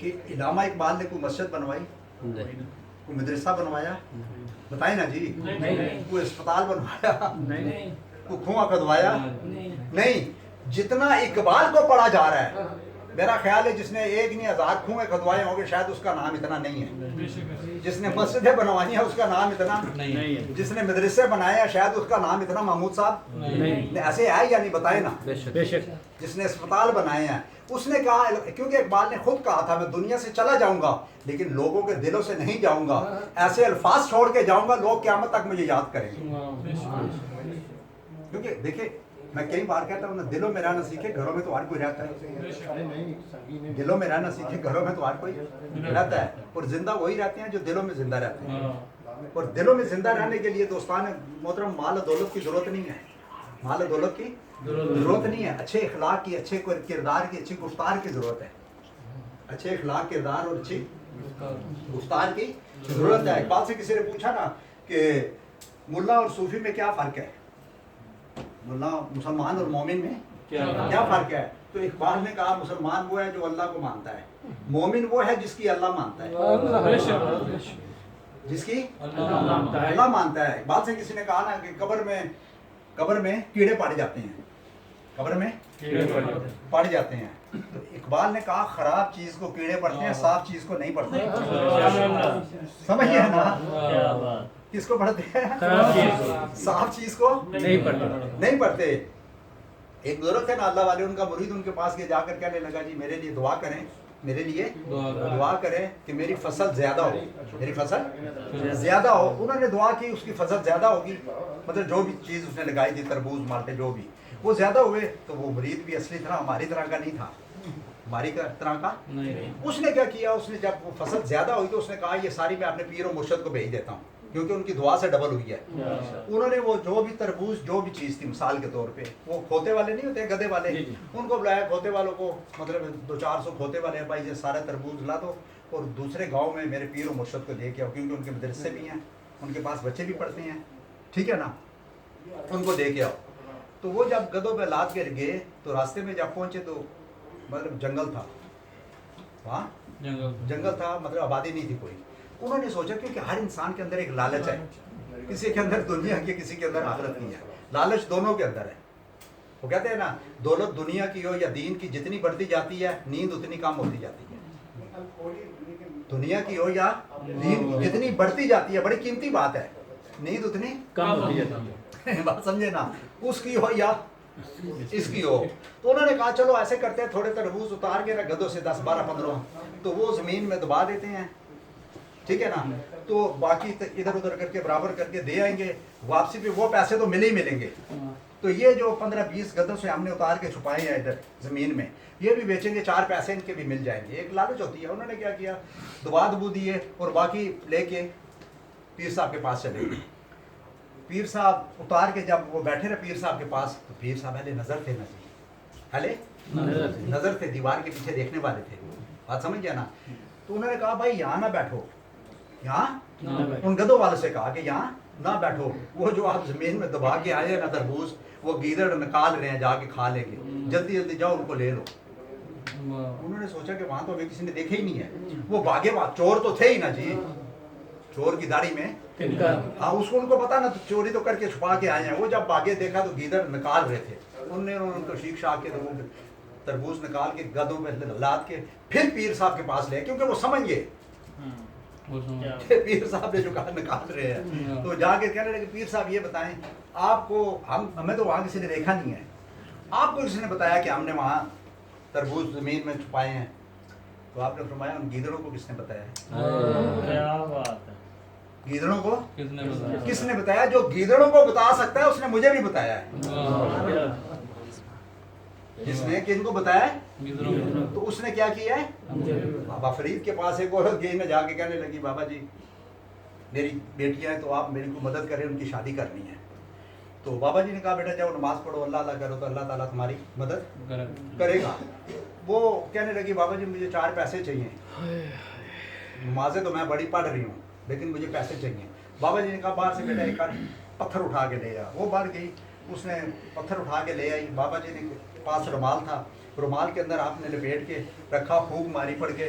کہ علامہ اقبال نے کوئی مسجد بنوائی, کوئی مدرسہ بنوایا؟ بتائیں نا جی. کوئی اسپتال بنوایا؟ کوئی کنواں کھدوایا؟ نہیں. جتنا اقبال کو پڑھا جا رہا ہے, میرا خیال ہے جس نے 1 نہیں 1000 کنویں کھدوائے ہوں گے شاید اس کا نام اتنا نہیں ہے. جس نے مسجدیں بنوائی ہیں اس کا نام اتنا نہیں ہے. جس نے مدرسے بنائے ہیں شاید اس کا نام اتنا محمود صاحب نہیں. ایسے ہے یا نہیں؟ بتائیں نا. بے شک. جس نے اسپتال بنائے ہیں اس نے کہا, کیونکہ اقبال نے خود کہا تھا میں دنیا سے چلا جاؤں گا لیکن لوگوں کے دلوں سے نہیں جاؤں گا, ایسے الفاظ چھوڑ کے جاؤں گا لوگ قیامت تک مجھے یاد کریں گے. کیونکہ دیکھیں میں کئی بار کہتا ہوں نا, دلوں میں رہنا سیکھے, گھروں میں تو ہر کوئی رہتا ہے. دلوں میں رہنا سیکھے, گھروں میں تو ہر کوئی رہتا ہے. اور زندہ وہی رہتے ہیں جو دلوں میں زندہ رہتے ہیں. اور دلوں میں زندہ رہنے کے لیے دوستان محترم مال و دولت کی ضرورت نہیں ہے. مال و دولت کی ضرورت نہیں ہے. اچھے اخلاق کی, اچھے کردار کی, اچھی گفتار کی ضرورت ہے. اچھے اخلاق, کردار اور اچھی گفتار کی ضرورت ہے. اقبال سے کسی نے پوچھا نا کہ ملا اور صوفی میں کیا فرق ہے, ملا مسلمان اور مومن میں کیا فرق ہے؟ تو اقبال نے کہا مسلمان وہ ہے جو اللہ کو مانتا ہے, مومن وہ ہے جس کی اللہ مانتا ہے. جس کی اللہ مانتا ہے. اقبال سے کسی نے کہا نا کہ قبر میں کیڑے پاڑے جاتے ہیں, قبر میں پڑ جاتے ہیں. تو اقبال نے کہا خراب چیز کو کیڑے پڑتے ہیں, صاف چیز کو نہیں پڑتے. سمجھیے نا, کس کو پڑھتے ہیں؟ صاف چیز کو نہیں پڑھتے. ایک بزرگ تھے نا اللہ والے, ان کا مرید ان کے پاس کے جا کر کہنے لگا جی میرے لیے دعا کریں, میرے لیے دعا کریں کہ میری فصل زیادہ ہو, میری فصل زیادہ ہو. انہوں نے دعا کی, اس کی فصل زیادہ ہوگی, مطلب جو بھی چیز اس نے لگائی تھی, تربوز مالٹے جو بھی, وہ زیادہ ہوئے. تو وہ مرید بھی اصلی طرح ہماری طرح کا نہیں تھا, ہماری طرح کا. اس نے کیا کیا, اس نے جب وہ فصل زیادہ ہوئی تو اس نے کہا یہ ساری میں اپنے پیر و مرشد کو بھیج دیتا ہوں, کیونکہ ان کی دعا سے ڈبل ہوئی ہے. انہوں نے وہ جو بھی تربوز جو بھی چیز تھی, مثال کے طور پہ وہ کھوتے والے نہیں ہوتے گدھے والے, ان کو بلایا, کھوتے والوں کو, مطلب 200-400 کھوتے والے ہیں, بھائی یہ سارا تربوز لا دو اور دوسرے گاؤں میں میرے پیر و مرشد کو لے کے آؤ, کیونکہ ان کے مدرسے بھی ہیں, ان کے پاس بچے بھی پڑھتے ہیں, ٹھیک ہے نا, ان کو دے کے آؤ. تو وہ جب گدھوں پہ لاد کے گئے تو راستے میں جب پہنچے تو مطلب جنگل تھا, وہاں جنگل تھا, مطلب آبادی نہیں تھی کوئی. انہوں نے سوچا کیونکہ ہر انسان کے اندر ایک لالچ ہے, کسی کے اندر دنیا کی, کسی کے اندر آخرت کی ہے. لالچ دونوں کے اندر ہے. وہ کہتے ہیں نا دولت دنیا کی ہو یا دین کی, جتنی بڑھتی جاتی ہے نیند اتنی کم ہوتی جاتی ہے. دنیا کی ہو یا دین کی, جتنی بڑھتی جاتی ہے, بڑی قیمتی بات ہے, نیند اتنی کم ہوتی جاتی ہے. بات سمجھے نا, اس کی ہو یا اس کی ہو. تو انہوں نے کہا چلو ایسے کرتے ہیں, تھوڑے تربوز اتار کے نا گدھوں سے 10-12-15 تو وہ زمین میں دبا دیتے ہیں, ٹھیک ہے نا, تو باقی ادھر ادھر کر کے برابر کر کے دے آئیں گے, واپسی پہ وہ پیسے تو ملے ہی ملیں گے. تو یہ جو 15-20 گدھوں سے ہم نے اتار کے چھپائے ہیں ادھر زمین میں, یہ بھی بیچیں گے, 4 پیسے ان کے بھی مل جائیں گے. ایک لالچ ہوتی ہے. انہوں نے کیا کیا, دبو دیے اور باقی لے کے پیر صاحب کے پاس چلے گئے. پیر صاحب اتار کے جب وہ بیٹھے رہے پیر صاحب کے پاس, تو پیر صاحب اہل نظر تھے نا جی, اہل نظر تھے, دیوار کے پیچھے دیکھنے والے تھے. بات سمجھ گیا نا. تو انہوں نے کہا بھائی یہاں نہ بیٹھو, یہاں ان گدھوں والوں سے کہا کہ یہاں نہ بیٹھو, وہ جو آپ زمین میں دبا کے آئے ہیں نا تربوز, وہ گیدڑ نکال رہے ہیں, جا کے کھا لیں گے, جلدی جلدی جاؤ ان کو لے لو. انہوں نے سوچا کہ وہاں تو ابھی کسی نے دیکھا ہی نہیں ہے. وہ بھاگے, چور تو تھے ہی نا جی, چور کی داڑھی میں ہاں, اس کو ان کو پتا نا, چوری تو کر کے چھپا کے آئے ہیں. وہ جب بھاگے دیکھا تو گیدڑ نکال رہے تھے. انہوں نے ان کو شیک شاک کے تربوز نکال کے گدھوں پہ لاد کے پھر پیر صاحب کے پاس لے, کیونکہ وہ سمجھ گئے پیر صاحب نے جو کہا نکال رہے ہیں. تو جا کے کہنے لگے پیر صاحب یہ بتائیں آپ کو, ہمیں تو وہاں کسی نے دیکھا نہیں ہے, آپ کو کسی نے بتایا کہ ہم نے وہاں تربوز زمین میں چھپائے ہیں؟ تو آپ نے فرمایا ان گیدڑوں کو کس نے بتایا؟ گیدڑوں کو کس نے بتایا؟ جو گیدڑوں کو بتا سکتا ہے اس نے مجھے بھی بتایا ہے. جس نے کن کو بتایا ہے؟ تو اس نے کیا کیا ہے؟ بابا فرید کے پاس ایک عورت گئی, میں جا کے کہنے لگی بابا جی میری بیٹیاں ہیں تو آپ میری کو مدد کریں, ان کی شادی کرنی ہے. تو بابا جی نے کہا بیٹا جاؤ نماز پڑھو, اللہ اللہ کرو تو اللہ تعالیٰ تمہاری مدد کرے گا. وہ کہنے لگی بابا جی مجھے 4 پیسے چاہیے, نمازیں تو میں بڑی پڑھ رہی ہوں لیکن مجھے پیسے چاہیے. بابا جی نے کہا باہر سے بیٹا ایک پتھر اٹھا کے لے آ. وہ باہر گئی, اس نے پتھر اٹھا کے لے آئی. بابا جی نے پاس رومال تھا, رومال کے اندر آپ نے لپیٹ کے رکھا, پھونک ماری, پڑھ کے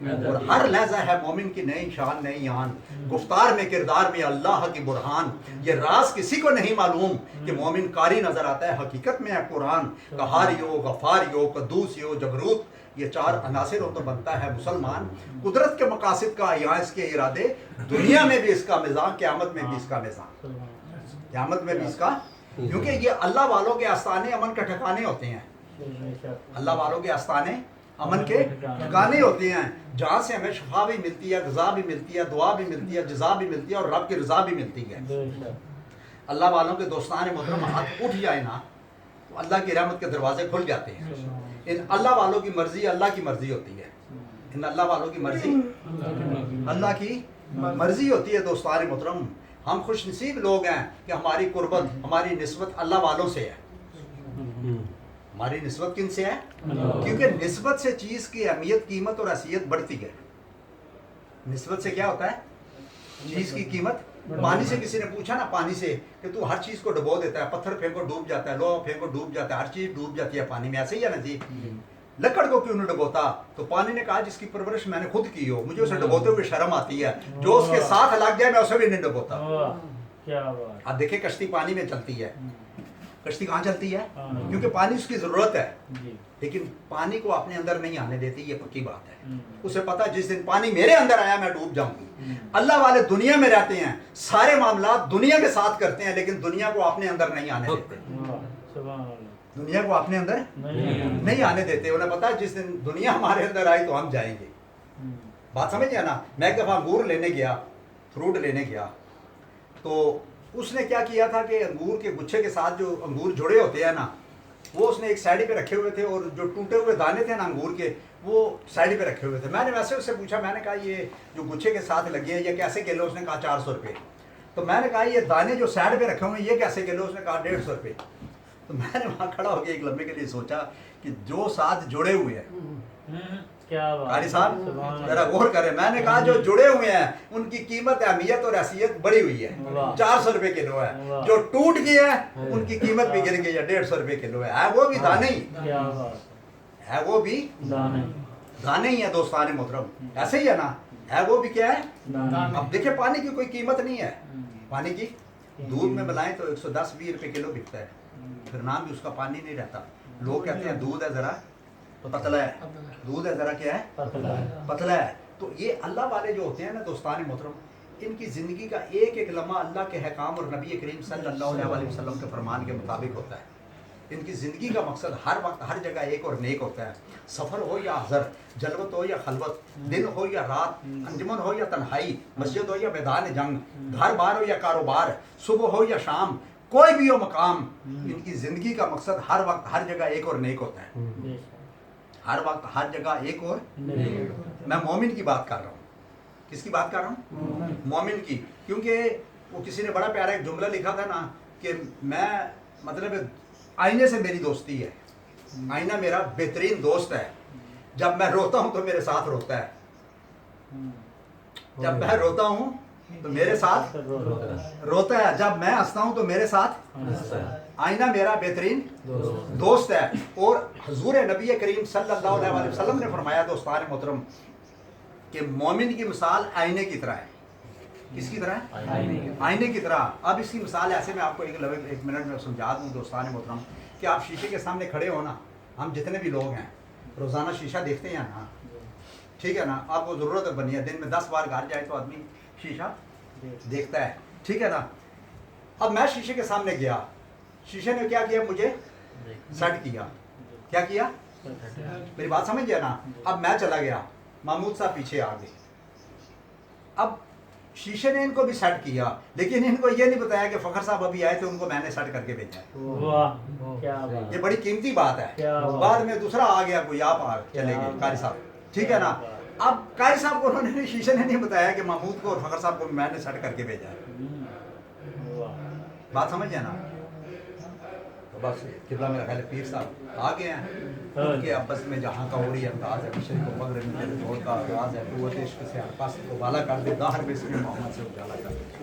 اور ہر لہجہ ہے مومن کی نئی شان نئی آن، گفتار میں کردار میں اللہ کی برہان، یہ راز کسی کو نہیں معلوم کہ مومن قاری نظر آتا ہے، حقیقت میں ہے قرآن، قہاری ہو غفاری ہو قدوسی ہو جبروت، یہ چار عناصر ہو تو بنتا ہے مسلمان، قدرت کے مقاصد کا یا اس کے ارادے، دنیا میں بھی اس کا مزاح، قیامت میں بھی اس کا مزاح، قیامت میں بھی اس کا، کیونکہ یہ اللہ والوں کے آستانے امن کے ٹھکانے ہوتے ہیں، اللہ والوں کے آستانے امن کے ٹھکانے ہوتے ہیں، جہاں سے ہمیں شفا بھی ملتی ہے، غذا بھی ملتی ہے، دعا بھی ملتی ہے، جزا بھی ملتی ہے اور رب کی رضا بھی ملتی ہے۔ اللہ والوں کے دوستان محترم ہاتھ اٹھ جائے نا تو اللہ کی رحمت کے دروازے کھل جاتے ہیں۔ ان اللہ والوں کی مرضی اللہ کی مرضی ہوتی ہے، ان اللہ والوں کی مرضی اللہ کی مرضی ہوتی ہے۔ دوستان محترم ہم خوش نصیب لوگ ہیں کہ ہماری قربت ہماری نسبت اللہ والوں سے ہے۔ ہماری نسبت کن سے ہے؟ کیونکہ نسبت سے چیز کی اہمیت قیمت اور حیثیت بڑھتی ہے۔ نسبت سے کیا ہوتا ہے؟ چیز کی قیمت۔ پانی سے کسی نے پوچھا نا، پانی سے کہ تو ہر چیز کو ڈبو دیتا ہے، پتھر پھینکو ڈوب جاتا ہے، لوہا پھینکو ڈوب جاتا ہے، ہر چیز ڈوب جاتی ہے پانی میں، ایسے ہی ہے نا جی؟ لکڑ کو کیوں نہیں ڈبوتا؟ تو پانی نے کہا جس کی پرورش میں نے خود کی ہو، مجھے اسے ڈبوتے ہوئے شرم آتی ہے، جو اس کے ساتھ لگ جائے میں اسے بھی نہیں ڈبوتا۔ اب دیکھیں کشتی پانی میں چلتی ہے، کشتی کہاں چلتی ہے؟ کیونکہ پانی اس کی ضرورت ہے، لیکن پانی کو اپنے اندر نہیں آنے دیتی، یہ پکی بات ہے۔ اسے پتا جس دن پانی میرے اندر آیا میں ڈوب جاؤں گی۔ اللہ والے دنیا میں رہتے ہیں، سارے معاملات دنیا کے ساتھ کرتے ہیں، لیکن دنیا کو اپنے اندر نہیں آنے دیتے، دنیا کو اپنے اندر نہیں آنے دیتے۔ انہیں پتا جس دن دنیا ہمارے اندر آئی تو ہم جائیں گے۔ بات سمجھ گیا نا؟ میں ایک دفعہ انگور لینے گیا، فروٹ لینے گیا، تو اس نے کیا کیا تھا کہ انگور کے گچھے کے ساتھ جو انگور جڑے ہوتے ہیں نا، وہ اس نے ایک سائڈ پہ رکھے ہوئے تھے، اور جو ٹوٹے ہوئے دانے تھے نا انگور کے وہ سائڈ پہ رکھے ہوئے تھے۔ میں نے ویسے اس سے پوچھا، میں نے کہا یہ جو گچھے کے ساتھ لگے ہیں یہ کیسے کلو؟ اس نے کہا 400 روپے۔ تو میں نے کہا یہ دانے جو سائڈ پہ رکھے ہوئے ہیں یہ کیسے کلو؟ اس نے کہا 150 روپے۔ تو میں نے وہاں کھڑا ہو کے ایک لمحے کے لیے سوچا کہ جو ساتھ جڑے ہوئے ہیں، قاری صاحب ذرا غور کریں، میں نے کہا جو جڑے ہوئے ہیں ان کی قیمت اہمیت اور حیثیت بڑی ہوئی ہے، 400 روپے کلو ہے۔ جو ٹوٹ گئے ہیں ان کی قیمت بھی گر گئی ہے، 150 روپے کلو ہے۔ وہ بھی دانے ہی ہے، وہ بھی دانے ہی ہے دوستان محترم، ایسے ہی ہے نا؟ ہے وہ بھی کیا ہے؟ اب دیکھیں پانی کی کوئی قیمت نہیں ہے، پانی کی دودھ میں ملائیں تو 110-20 روپے کلو بکتا ہے، پھر نام بھی اس کا پانی نہیں رہتا۔ لوگ کہتے ہیں دودھ ہے ذرا پتلا ہے، دودھ ہے ذرا کیا ہے؟ پتلا ہے۔ تو یہ اللہ والے جو ہوتے ہیں نا دوستان محترم، ان کی زندگی کا ایک ایک لمحہ اللہ کے حکام اور نبی کریم صلی اللہ علیہ وسلم کے فرمان کے مطابق ہوتا ہے۔ ان کی زندگی کا مقصد ہر وقت ہر جگہ ایک اور نیک ہوتا ہے، سفر ہو یا حضر، جلوت ہو یا خلوت، دن ہو یا رات، انجمن ہو یا تنہائی، مسجد ہو یا میدان جنگ، گھر بار ہو یا کاروبار، صبح ہو یا شام، کوئی بھی ہو مقام، ان کی زندگی کا مقصد ہر وقت ہر جگہ ایک اور نیک ہوتا ہے، ہر وقت ہر جگہ ایک اور۔ میں مومن کی بات کر رہا ہوں، کس کی بات کر رہا ہوں؟ مومن کی، کیونکہ وہ کسی نے بڑا پیارا ایک جملہ لکھا تھا نا کہ میں مطلب آئینے سے میری دوستی ہے، آئینہ میرا بہترین دوست ہے، جب میں روتا ہوں تو میرے ساتھ روتا ہے، جب میں روتا ہوں تو میرے ساتھ روتا ہے، جب میں ہنستا ہوں تو میرے ساتھ آئینہ میرا بہترین دوست ہے۔ اور حضور نبی کریم صلی اللہ علیہ وسلم نے فرمایا دوستان محترم کہ مومن کی مثال آئینے کی طرح ہے۔ کس کی طرح ہے؟ آئینے کی طرح۔ اب اس کی مثال ایسے میں آپ کو ایک منٹ میں سمجھا دوں دوستان محترم کہ آپ شیشے کے سامنے کھڑے ہو نا، ہم جتنے بھی لوگ ہیں روزانہ شیشہ دیکھتے ہیں نا، ٹھیک ہے نا؟ آپ کو ضرورت بنی ہے، دن میں 10 بار گھر جائے تو آدمی شیشہ دیکھتا ہے، ٹھیک ہے نا؟ اب میں شیشے کے سامنے گیا، شیشے نے کیا کیا؟ مجھے سیٹ کیا، کیا کیا؟ میری بات سمجھ گیا نا؟ اب میں چلا گیا، محمود صاحب پیچھے آ گئے، اب شیشے نے ان کو بھی سیٹ کیا، لیکن ان کو یہ نہیں بتایا کہ فخر صاحب ابھی آئے تھے، ان کو میں نے سیٹ کر کے بھیجا ہے۔ یہ بڑی قیمتی بات ہے۔ بعد میں دوسرا آ گیا، کوئی آپ آ چلے گئے قاری صاحب، ٹھیک ہے نا؟ اب قاری صاحب کو انہوں نے شیشے نے نہیں بتایا کہ محمود کو اور فخر صاحب کو میں نے سیٹ کر کے بھیجا ہے۔ بات سمجھ گیا نا؟ بس قبلہ میرا خیال پیر صاحب آ گئے ہیں، ان کے آپس میں جہاں کا اوڑی انداز ہے، مشرق و مغرب میں دور کا آغاز ہے، قوت عشق سے ہر پاس کو بالا کر دے، داہر بے اسم محمد سے اجالا کر دے۔